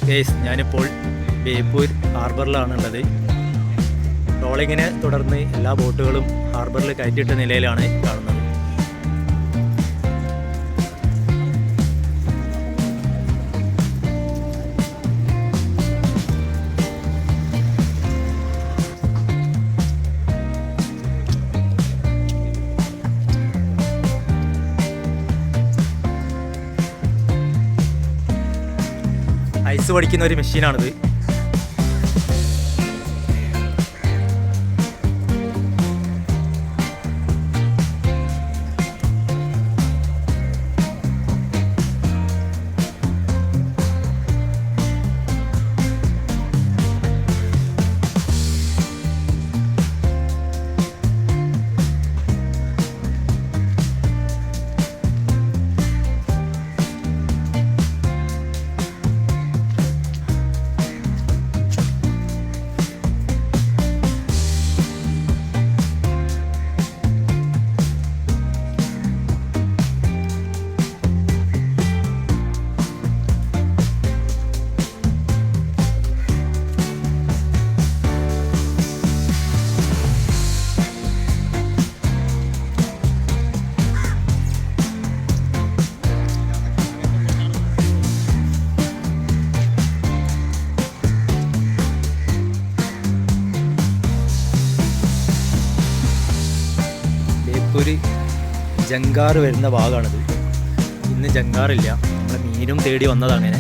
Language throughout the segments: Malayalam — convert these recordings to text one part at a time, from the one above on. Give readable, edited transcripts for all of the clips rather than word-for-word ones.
ഗൈസ്, ഞാനിപ്പോൾ ബേപ്പൂർ ഹാർബറിലാണുള്ളത്. ട്രോളിങ്ങിനെ തുടർന്ന് എല്ലാ ബോട്ടുകളും ഹാർബറിൽ കയറ്റിയിട്ട നിലയിലാണ് കാണുന്നത്. ഐസ് പഠിക്കുന്ന ഒരു മെഷീനാണിത്. ഒരു ജങ്കാറ് വരുന്ന ഭാഗമാണിത്. ഇന്ന് ജങ്കാറില്ല. നമ്മൾ മീനും തേടി വന്നതാണ്. അങ്ങനെ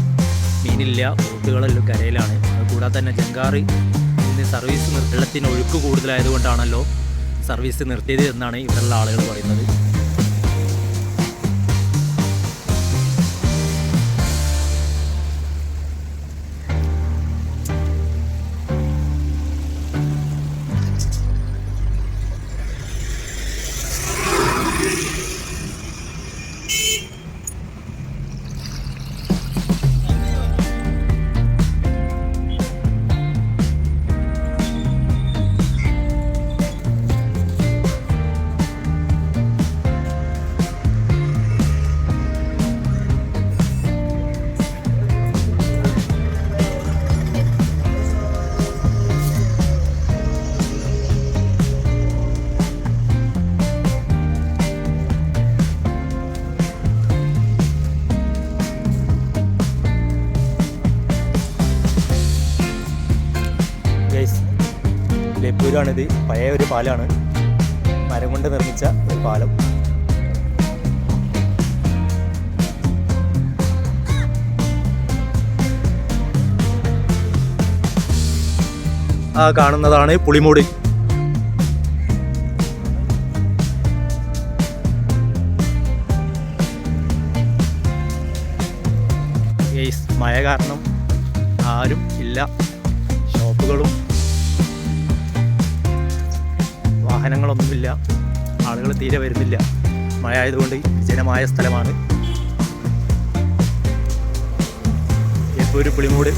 മീനില്ല, ബോട്ടുകളെല്ലാം കരയിലാണ്. അതുകൂടാതെ തന്നെ ജങ്കാറ് ഇന്ന് സർവീസ് വെള്ളത്തിന് ഒഴുക്ക് കൂടുതലായതുകൊണ്ടാണല്ലോ സർവീസ് നിർത്തിയത് എന്നാണ് ഇവിടെയുള്ള ആളുകൾ പറയുന്നത്. ബേപ്പൂരാണിത്. പഴയ ഒരു പാലമാണ്, മരം കൊണ്ട് നിർമ്മിച്ച ഒരു പാലം. ആ കാണുന്നതാണ് പുളിമൂട്. മഴ കാരണം ആരും ഇല്ല. ഷോപ്പുകളും വാഹനങ്ങളൊന്നുമില്ല. ആളുകൾ തീരെ വരുന്നില്ല. മഴ ആയതുകൊണ്ട് വിജനമായ സ്ഥലമാണ് ബേപ്പൂർ പുളിമൂട്.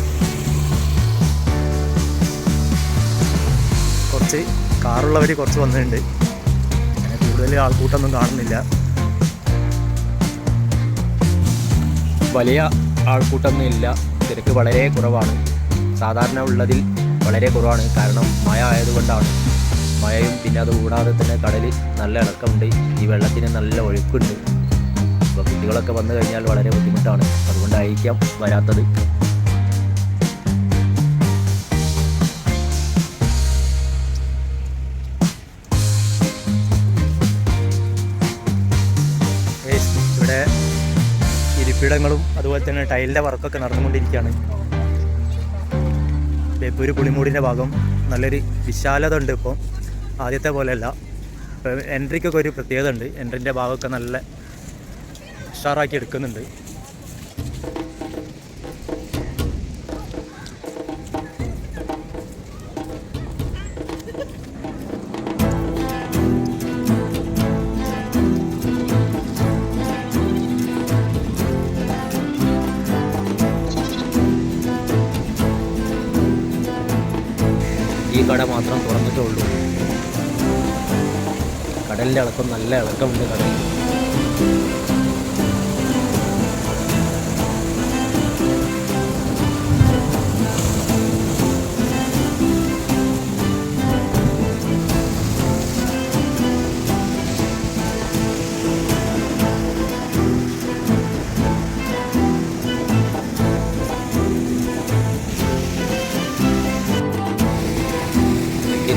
കുറച്ച് കാറുള്ളവർ കുറച്ച് വന്നിട്ടുണ്ട്. കൂടുതൽ ആൾക്കൂട്ടമൊന്നും കാണുന്നില്ല. വലിയ ആൾക്കൂട്ടമൊന്നും ഇല്ല. തിരക്ക് വളരെ കുറവാണ്. സാധാരണ ഉള്ളതിൽ വളരെ കുറവാണ്. കാരണം മഴ ആയതുകൊണ്ടാണ്. മഴയും പിന്നെ അതുകൂടാതെ തന്നെ കടൽ നല്ല ഇളക്കമുണ്ട്. ഈ വെള്ളത്തിന് നല്ല ഒഴുക്കുണ്ട്. അപ്പോൾ കുട്ടികളൊക്കെ വന്നു കഴിഞ്ഞാൽ വളരെ ബുദ്ധിമുട്ടാണ്. അതുകൊണ്ടായിരിക്കാം വരാത്തത്. ഇവിടെ ഇരിപ്പിടങ്ങളും അതുപോലെ തന്നെ ടൈലിൻ്റെ വർക്കൊക്കെ നടന്നുകൊണ്ടിരിക്കുകയാണ്. ബേപ്പൂർ പുളിമൂടിൻ്റെ ഭാഗം നല്ലൊരു വിശാലത ഉണ്ട്. ഇപ്പോൾ ആദ്യത്തെ പോലെയല്ല. ഇപ്പോൾ എൻട്രിക്കൊക്കെ ഒരു പ്രത്യേകത ഉണ്ട്. എൻട്രിൻ്റെ ഭാഗമൊക്കെ നല്ല ഉഷാറാക്കി എടുക്കുന്നുണ്ട്. ഈ കട മാത്രം തുറന്നിട്ടുള്ളൂ. കടലിൻ്റെ ഇളക്കം നല്ല ഇളക്കമുണ്ട് കടലിൽ.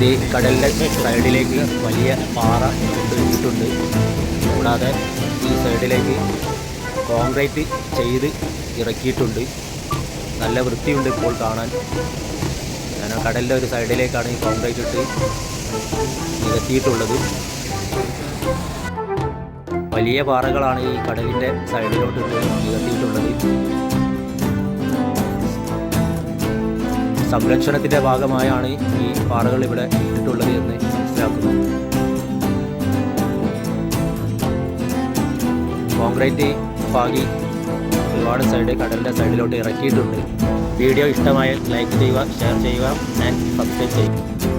ഇത് കടലിൻ്റെ സൈഡിലേക്ക് വലിയ പാറ കൊണ്ടുവച്ചിട്ടുണ്ട്. കൂടാതെ ഈ സൈഡിലേക്ക് കോൺക്രീറ്റ് ചെയ്ത് ഇറക്കിയിട്ടുണ്ട്. നല്ല വൃത്തിയുണ്ട് ഇപ്പോൾ കാണാൻ. കാരണം കടലിൻ്റെ ഒരു സൈഡിലേക്കാണ് ഈ കോൺക്രീറ്റ് ഇട്ട് നിരത്തിയിട്ടുള്ളത്. വലിയ പാറകളാണ് ഈ കടലിൻ്റെ സൈഡിലോട്ട് നിരത്തിയിട്ടുള്ളത്. സംരക്ഷണത്തിൻ്റെ ഭാഗമായാണ് ഈ പാറകൾ ഇവിടെ ഇട്ടിട്ടുള്ളത് എന്ന് മനസ്സിലാക്കുന്നു. കോൺക്രീറ്റ് പാകി ഒരുപാട് കടലിൻ്റെ സൈഡിലോട്ട് ഇറക്കിയിട്ടുണ്ട്. വീഡിയോ ഇഷ്ടമായ ലൈക്ക് ചെയ്യുക, ഷെയർ ചെയ്യുക ആൻഡ് സബ്സ്ക്രൈബ് ചെയ്യുക.